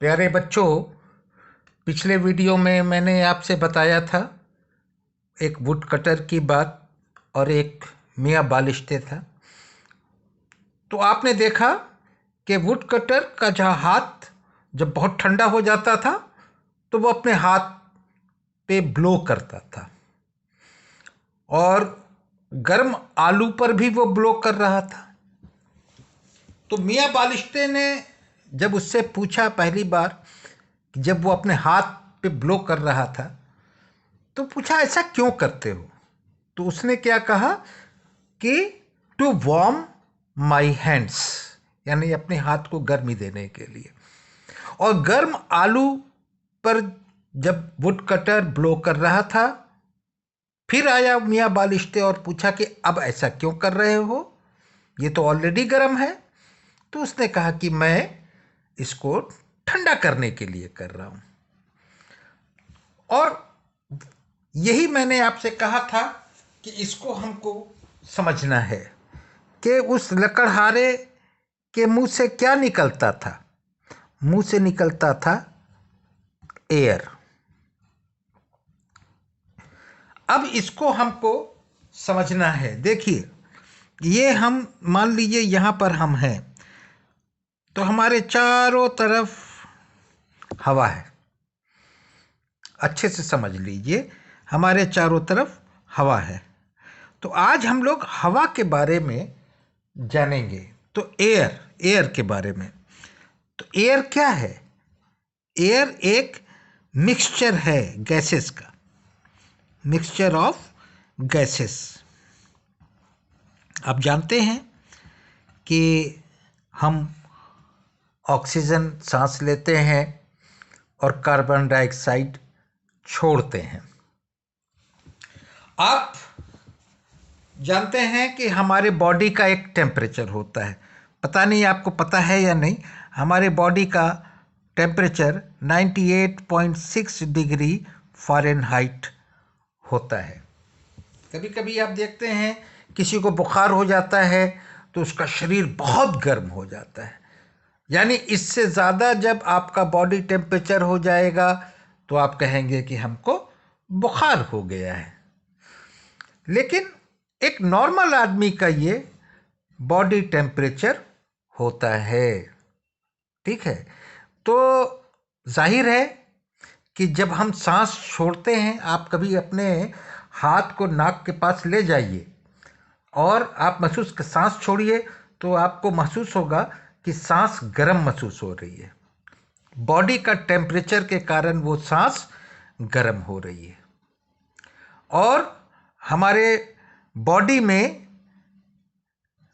प्यारे बच्चों, पिछले वीडियो में मैंने आपसे बताया था एक वुड कटर की बात और एक मियाँ बालिश्ते था। तो आपने देखा कि वुड कटर का जहाँ हाथ जब बहुत ठंडा हो जाता था तो वो अपने हाथ पे ब्लो करता था और गर्म आलू पर भी वो ब्लो कर रहा था। तो मियाँ बालिश्ते ने जब उससे पूछा पहली बार, जब वो अपने हाथ पे ब्लो कर रहा था, तो पूछा ऐसा क्यों करते हो? तो उसने क्या कहा कि टू वार्म माई हैंड्स, यानी अपने हाथ को गर्मी देने के लिए। और गर्म आलू पर जब वुड कटर ब्लो कर रहा था, फिर आया मियाँ बालिश्ते और पूछा कि अब ऐसा क्यों कर रहे हो, ये तो ऑलरेडी गर्म है। तो उसने कहा कि मैं इसको ठंडा करने के लिए कर रहा हूं। और यही मैंने आपसे कहा था कि इसको हमको समझना है कि उस लकड़हारे के मुंह से क्या निकलता था। मुंह से निकलता था एयर। अब इसको हमको समझना है। देखिए, ये हम मान लीजिए यहां पर हम हैं, तो हमारे चारों तरफ हवा है। अच्छे से समझ लीजिए, हमारे चारों तरफ हवा है। तो आज हम लोग हवा के बारे में जानेंगे। तो एयर के बारे में। तो एयर क्या है? एयर एक मिक्सचर है गैसेस का, मिक्सचर ऑफ गैसेस। आप जानते हैं कि हम ऑक्सीजन सांस लेते हैं और कार्बन डाइऑक्साइड छोड़ते हैं। आप जानते हैं कि हमारे बॉडी का एक टेम्परेचर होता है। पता नहीं आपको पता है या नहीं, हमारे बॉडी का टेम्परेचर 98.6 डिग्री फ़ारेनहाइट होता है। कभी कभी आप देखते हैं किसी को बुखार हो जाता है तो उसका शरीर बहुत गर्म हो जाता है। यानी इससे ज़्यादा जब आपका बॉडी टेम्परेचर हो जाएगा तो आप कहेंगे कि हमको बुखार हो गया है। लेकिन एक नॉर्मल आदमी का ये बॉडी टेम्परेचर होता है। ठीक है? तो जाहिर है कि जब हम सांस छोड़ते हैं, आप कभी अपने हाथ को नाक के पास ले जाइए और आप सांस छोड़िए, तो आपको महसूस होगा कि सांस गर्म महसूस हो रही है। बॉडी का टेम्परेचर के कारण वो सांस गर्म हो रही है। और हमारे बॉडी में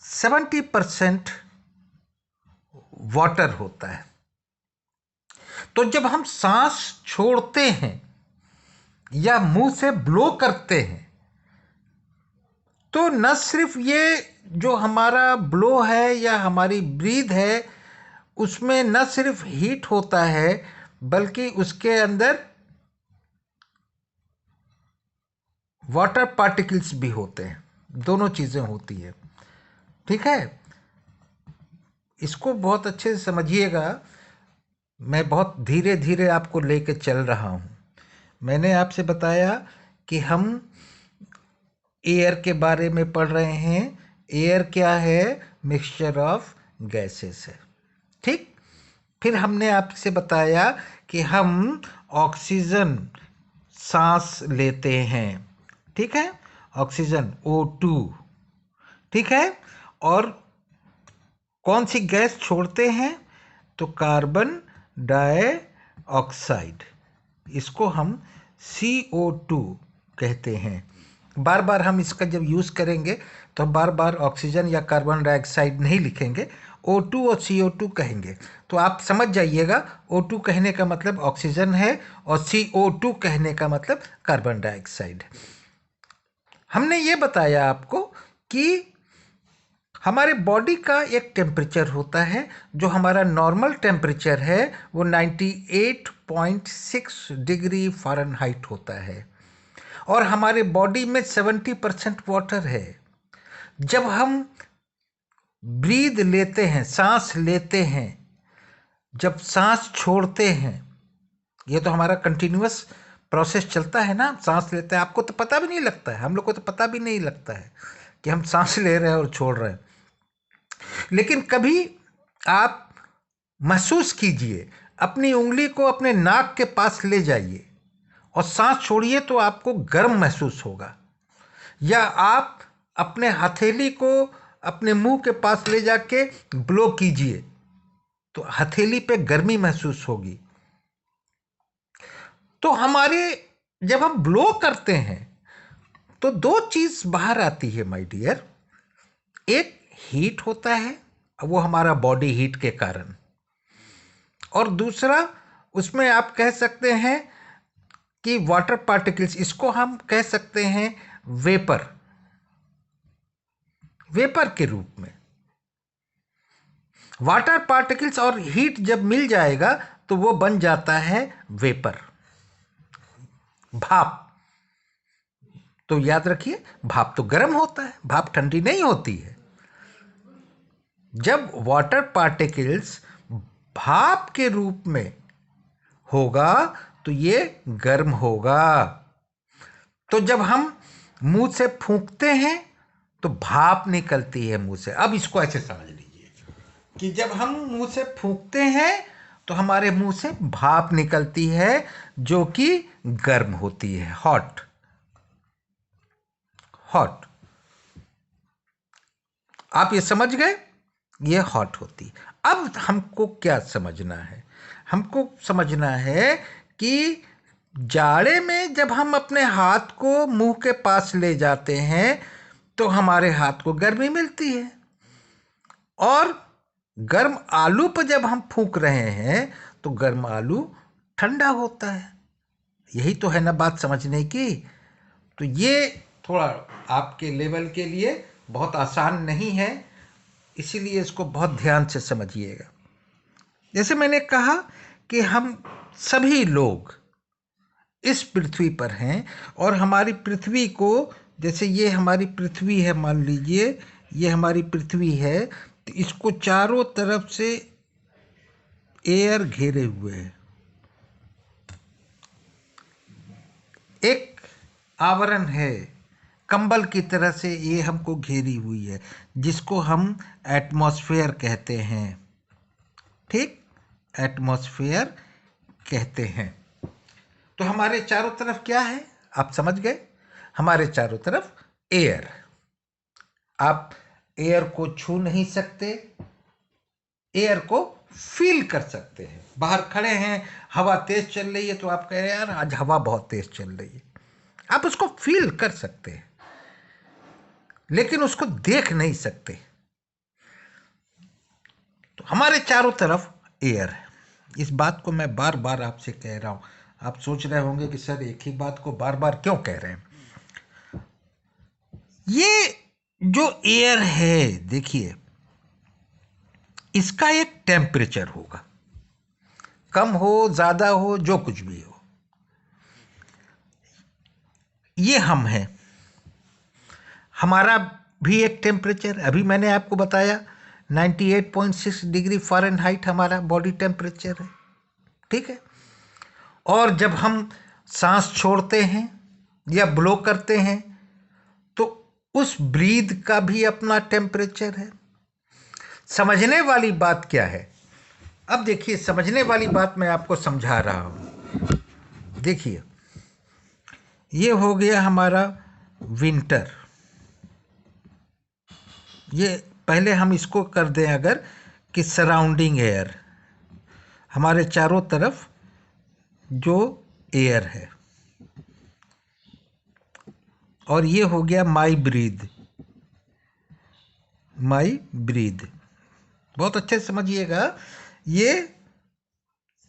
70% वाटर होता है। तो जब हम सांस छोड़ते हैं या मुंह से ब्लो करते हैं, तो न सिर्फ ये जो हमारा ब्लो है या हमारी ब्रीथ है, उसमें न सिर्फ हीट होता है, बल्कि उसके अंदर वाटर पार्टिकल्स भी होते हैं। दोनों चीज़ें होती है। ठीक है? इसको बहुत अच्छे से समझिएगा। मैं बहुत धीरे धीरे आपको लेके चल रहा हूँ। मैंने आपसे बताया कि हम एयर के बारे में पढ़ रहे हैं। एयर क्या है? मिक्सचर ऑफ गैसेस है। ठीक? फिर हमने आपसे बताया कि हम ऑक्सीजन सांस लेते हैं। ठीक है? Oxygen O2। ठीक है? और कौन सी गैस छोड़ते हैं? तो कार्बन डाइऑक्साइड। इसको हम CO2 कहते हैं। बार बार हम इसका जब यूज़ करेंगे तो हम बार बार ऑक्सीजन या कार्बन डाइऑक्साइड नहीं लिखेंगे, O2 और CO2 कहेंगे। तो आप समझ जाइएगा, O2 कहने का मतलब ऑक्सीजन है और CO2 कहने का मतलब कार्बन डाइऑक्साइड है। हमने ये बताया आपको कि हमारे बॉडी का एक टेम्परेचर होता है। जो हमारा नॉर्मल टेम्परेचर है वो 98.6 डिग्री फ़ारेनहाइट होता है और हमारे बॉडी में 70% वाटर है। जब हम ब्रीद लेते हैं, सांस लेते हैं, जब सांस छोड़ते हैं, ये तो हमारा कंटिन्यूअस प्रोसेस चलता है ना, सांस लेते हैं, आपको तो पता भी नहीं लगता है, हम लोग को तो पता भी नहीं लगता है कि हम सांस ले रहे हैं और छोड़ रहे हैं। लेकिन कभी आप महसूस कीजिए, अपनी उंगली को अपने नाक के पास ले जाइए और सांस छोड़िए तो आपको गर्म महसूस होगा। या आप अपने हथेली को अपने मुंह के पास ले जाके ब्लो कीजिए तो हथेली पे गर्मी महसूस होगी। तो हमारे जब हम ब्लो करते हैं तो दो चीज बाहर आती है माय डियर। एक हीट होता है, वो हमारा बॉडी हीट के कारण, और दूसरा उसमें आप कह सकते हैं कि वाटर पार्टिकल्स, इसको हम कह सकते हैं वेपर, वेपर के रूप में। वाटर पार्टिकल्स और हीट जब मिल जाएगा तो वो बन जाता है वेपर, भाप। तो याद रखिए, भाप तो गर्म होता है, भाप ठंडी नहीं होती है। जब वाटर पार्टिकल्स भाप के रूप में होगा तो ये गर्म होगा। तो जब हम मुंह से फूंकते हैं तो भाप निकलती है मुंह से। अब इसको ऐसे समझ लीजिए कि जब हम मुंह से फूंकते हैं तो हमारे मुंह से भाप निकलती है जो कि गर्म होती है, हॉट, हॉट। आप ये समझ गए, ये हॉट होती। अब हमको क्या समझना है, हमको समझना है कि जाड़े में जब हम अपने हाथ को मुंह के पास ले जाते हैं तो हमारे हाथ को गर्मी मिलती है, और गर्म आलू पर जब हम फूंक रहे हैं तो गर्म आलू ठंडा होता है। यही तो है ना बात समझने की। तो ये थोड़ा आपके लेवल के लिए बहुत आसान नहीं है, इसीलिए इसको बहुत ध्यान से समझिएगा। जैसे मैंने कहा कि हम सभी लोग इस पृथ्वी पर हैं, और हमारी पृथ्वी को, जैसे ये हमारी पृथ्वी है, मान लीजिए ये हमारी पृथ्वी है, तो इसको चारों तरफ से एयर घेरे हुए है, एक आवरण है, कंबल की तरह से ये हमको घेरी हुई है, जिसको हम एटमॉस्फेयर कहते हैं। ठीक, एटमॉस्फेयर कहते हैं। तो हमारे चारों तरफ क्या है, आप समझ गए, हमारे चारों तरफ एयर। आप एयर को छू नहीं सकते, एयर को फील कर सकते हैं। बाहर खड़े हैं, हवा तेज चल रही है तो आप कह रहे हैं यार आज हवा बहुत तेज चल रही है, आप उसको फील कर सकते हैं लेकिन उसको देख नहीं सकते। तो हमारे चारों तरफ एयर है। इस बात को मैं बार बार आपसे कह रहा हूं। आप सोच रहे होंगे कि सर एक ही बात को बार बार क्यों कह रहे हैं। ये जो एयर है, देखिए इसका एक टेम्परेचर होगा, कम हो ज्यादा हो जो कुछ भी हो। ये हम हैं, हमारा भी एक टेम्परेचर, अभी मैंने आपको बताया 98.6 डिग्री फ़ारेनहाइट हमारा बॉडी टेम्परेचर है। ठीक है। और जब हम सांस छोड़ते हैं या ब्लो करते हैं तो उस ब्रीद का भी अपना टेम्परेचर है। समझने वाली बात क्या है, अब देखिए समझने वाली बात मैं आपको समझा रहा हूं। देखिए ये हो गया हमारा विंटर। ये पहले हम इसको कर दें अगर कि सराउंडिंग एयर, हमारे चारों तरफ जो एयर है, और ये हो गया माई ब्रीद, माई ब्रीद। बहुत अच्छे से समझिएगा, ये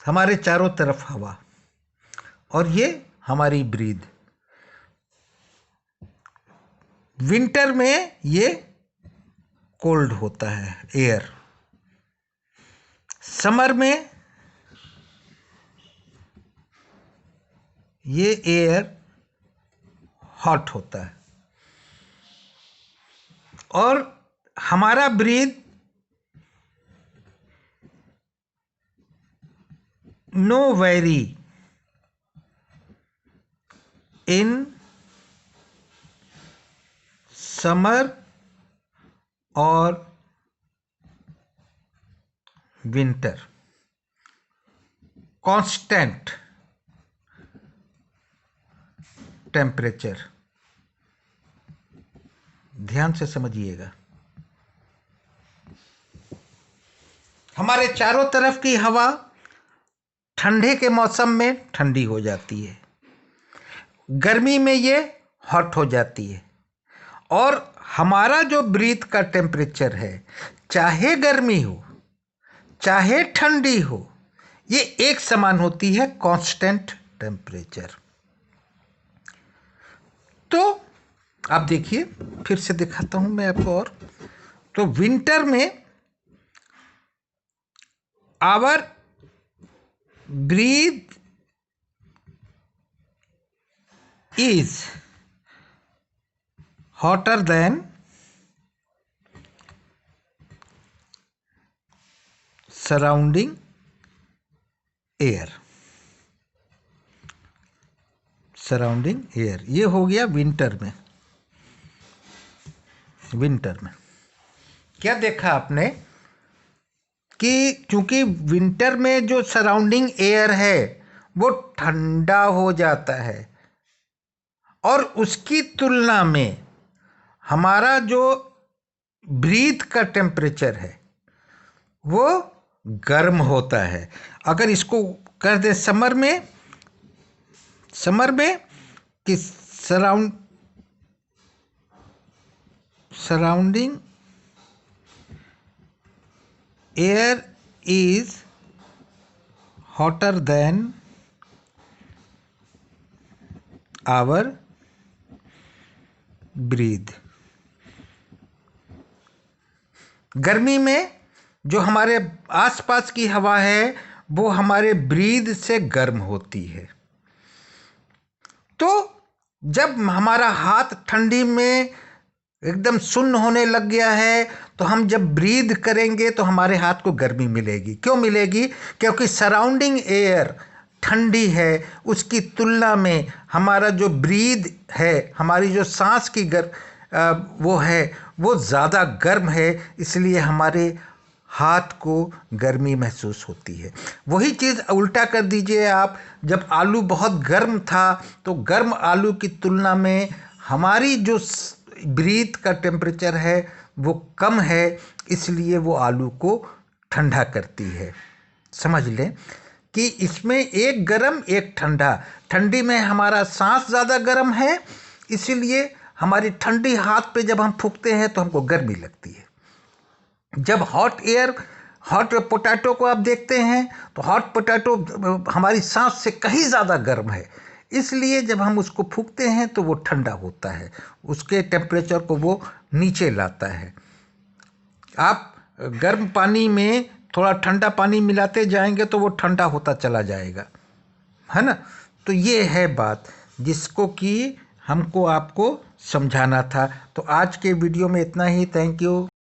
हमारे चारों तरफ हवा और ये हमारी ब्रीद। विंटर में ये कोल्ड होता है एयर, समर में ये एयर हॉट होता है, और हमारा breathe know very in summer और विंटर, कांस्टेंट टेम्परेचर। ध्यान से समझिएगा, हमारे चारों तरफ की हवा ठंडे के मौसम में ठंडी हो जाती है, गर्मी में ये हॉट हो जाती है, और हमारा जो ब्रीथ का टेम्परेचर है, चाहे गर्मी हो चाहे ठंडी हो, ये एक समान होती है, कांस्टेंट टेम्परेचर। तो आप देखिए, फिर से दिखाता हूं मैं आपको। और तो विंटर में our breath is hotter than surrounding air। Surrounding air, ये हो गया विंटर में। विंटर में क्या देखा आपने कि चूंकि विंटर में जो सराउंडिंग एयर है वो ठंडा हो जाता है, और उसकी तुलना में हमारा जो ब्रीथ का टेम्परेचर है वो गर्म होता है। अगर इसको कर दे समर में कि surrounding air is hotter than our breath. गर्मी में जो हमारे आसपास की हवा है वो हमारे ब्रीथ से गर्म होती है। तो जब हमारा हाथ ठंडी में एकदम सुन्न होने लग गया है, तो हम जब ब्रीथ करेंगे तो हमारे हाथ को गर्मी मिलेगी। क्यों मिलेगी? क्योंकि सराउंडिंग एयर ठंडी है, उसकी तुलना में हमारा जो ब्रीथ है, हमारी जो सांस की वो है वो ज़्यादा गर्म है, इसलिए हमारे हाथ को गर्मी महसूस होती है। वही चीज़ उल्टा कर दीजिए आप, जब आलू बहुत गर्म था तो गर्म आलू की तुलना में हमारी जो ब्रीथ का टेम्परेचर है वो कम है, इसलिए वो आलू को ठंडा करती है। समझ लें कि इसमें एक गर्म एक ठंडा। ठंडी में हमारा सांस ज़्यादा गर्म है, इसीलिए हमारी ठंडी हाथ पे जब हम फूंकते हैं तो हमको गर्मी लगती है। जब हॉट पोटैटो को आप देखते हैं तो हॉट पोटैटो हमारी सांस से कहीं ज़्यादा गर्म है, इसलिए जब हम उसको फूंकते हैं तो वो ठंडा होता है, उसके टेम्परेचर को वो नीचे लाता है। आप गर्म पानी में थोड़ा ठंडा पानी मिलाते जाएंगे तो वो ठंडा होता चला जाएगा, है ना। तो ये है बात जिसको कि हमको आपको समझाना था। तो आज के वीडियो में इतना ही। Thank you.